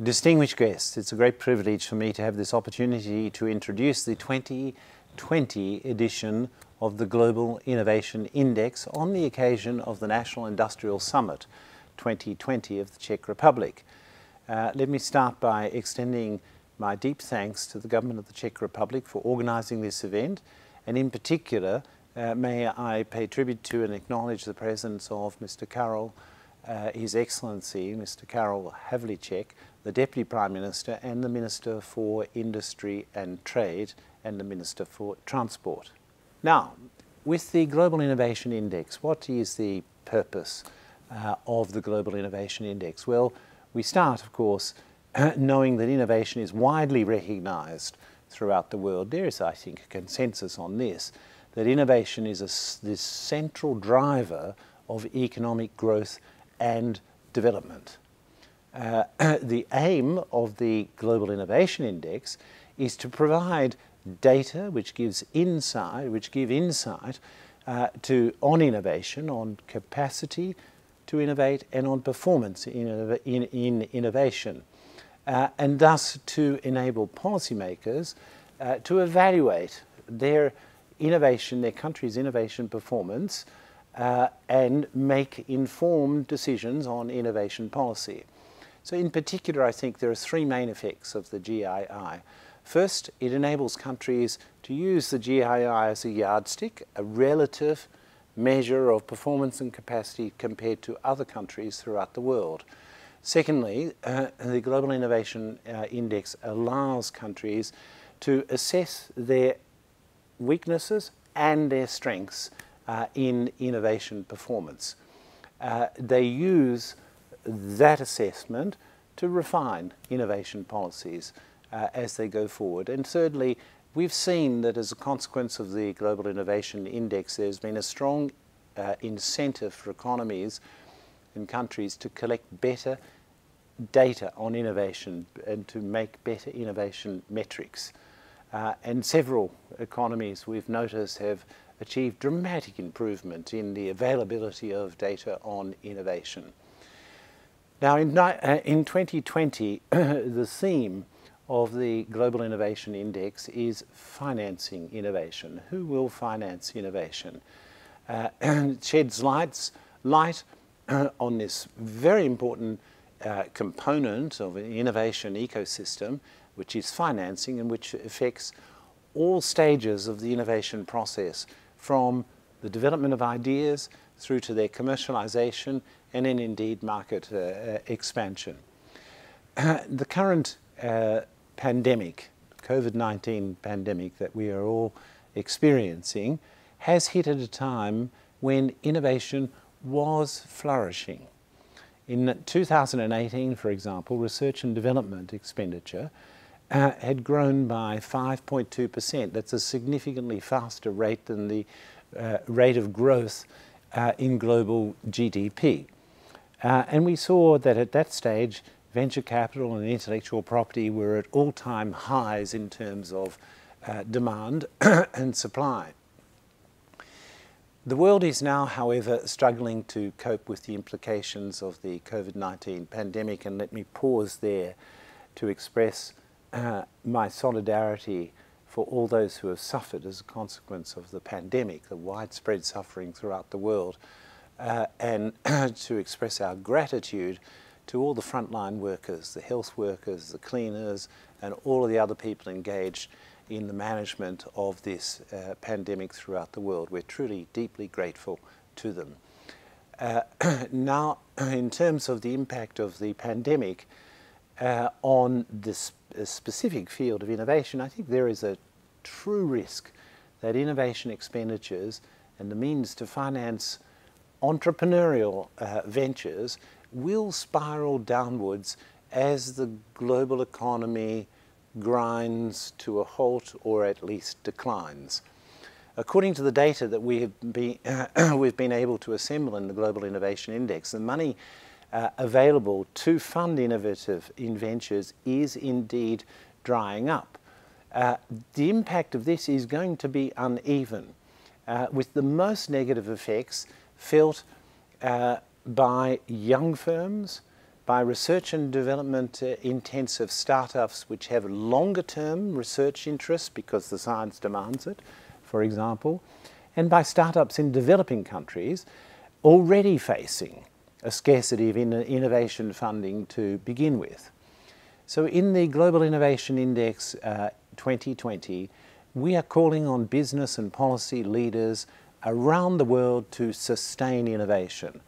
Distinguished guests, it's a great privilege for me to have this opportunity to introduce the 2020 edition of the Global Innovation Index on the occasion of the National Industrial Summit 2020 of the Czech Republic. Let me start by extending my deep thanks to the government of the Czech Republic for organizing this event, and in particular may I pay tribute to and acknowledge the presence of Mr. Karel, His Excellency Mr. Karel Havlicek, the Deputy Prime Minister and the Minister for Industry and Trade and the Minister for Transport. Now, with the Global Innovation Index, what is the purpose of the Global Innovation Index? Well, we start, of course, knowing that innovation is widely recognized throughout the world. There is, I think, a consensus on this, that innovation is this central driver of economic growth and development. The aim of the Global Innovation Index is to provide data which give insight on innovation, on capacity to innovate, and on performance in innovation, and thus to enable policymakers to evaluate their innovation, their country's innovation performance, and make informed decisions on innovation policy. So in particular, I think there are three main effects of the GII. First, it enables countries to use the GII as a yardstick, a relative measure of performance and capacity compared to other countries throughout the world. Secondly, the Global Innovation Index allows countries to assess their weaknesses and their strengths in innovation performance. They use that assessment to refine innovation policies as they go forward. And thirdly, we've seen that as a consequence of the Global Innovation Index, there's been a strong incentive for economies and countries to collect better data on innovation and to make better innovation metrics. And several economies we've noticed have achieved dramatic improvement in the availability of data on innovation. Now in 2020, the theme of the Global Innovation Index is financing innovation. Who will finance innovation? And it sheds light on this very important component of an innovation ecosystem, which is financing, and which affects all stages of the innovation process, from the development of ideas through to their commercialization and then indeed market expansion. The current pandemic, COVID-19 pandemic that we are all experiencing, has hit at a time when innovation was flourishing. In 2018, for example, research and development expenditure had grown by 5.2%. That's a significantly faster rate than the rate of growth in global GDP. And we saw that at that stage, venture capital and intellectual property were at all-time highs in terms of demand and supply. The world is now, however, struggling to cope with the implications of the COVID-19 pandemic, and let me pause there to express my solidarity for all those who have suffered as a consequence of the pandemic, the widespread suffering throughout the world, and to express our gratitude to all the frontline workers, the health workers, the cleaners, and all of the other people engaged in the management of this pandemic throughout the world. We're truly deeply grateful to them. Now, in terms of the impact of the pandemic on this specific field of innovation, I think there is a true risk that innovation expenditures and the means to finance entrepreneurial ventures will spiral downwards as the global economy grinds to a halt or at least declines. According to the data that we've been able to assemble in the Global Innovation Index, the money available to fund innovative ventures is indeed drying up. The impact of this is going to be uneven, with the most negative effects felt by young firms, by research and development intensive startups which have longer term research interests because the science demands it, for example, and by startups in developing countries already facing a scarcity of innovation funding to begin with. So in the Global Innovation Index 2020, we are calling on business and policy leaders around the world to sustain innovation.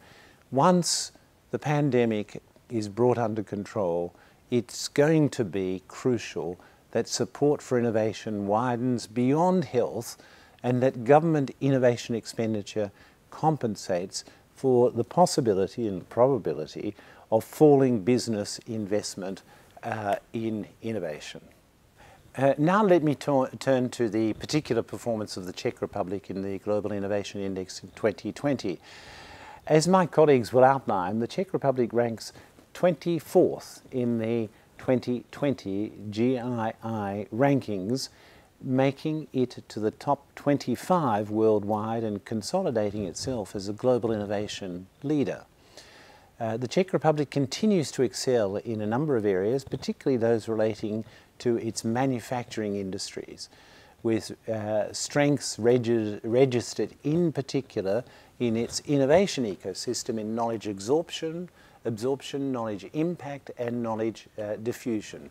Once the pandemic is brought under control, it's going to be crucial that support for innovation widens beyond health and that government innovation expenditure compensates for the possibility and probability of falling business investment in innovation. Now let me turn to the particular performance of the Czech Republic in the Global Innovation Index in 2020. As my colleagues will outline, the Czech Republic ranks 24th in the 2020 GII rankings, making it to the top 25 worldwide and consolidating itself as a global innovation leader. The Czech Republic continues to excel in a number of areas, particularly those relating to its manufacturing industries, with strengths registered in particular in its innovation ecosystem in knowledge absorption, knowledge impact and knowledge diffusion.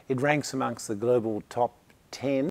It ranks amongst the global top 10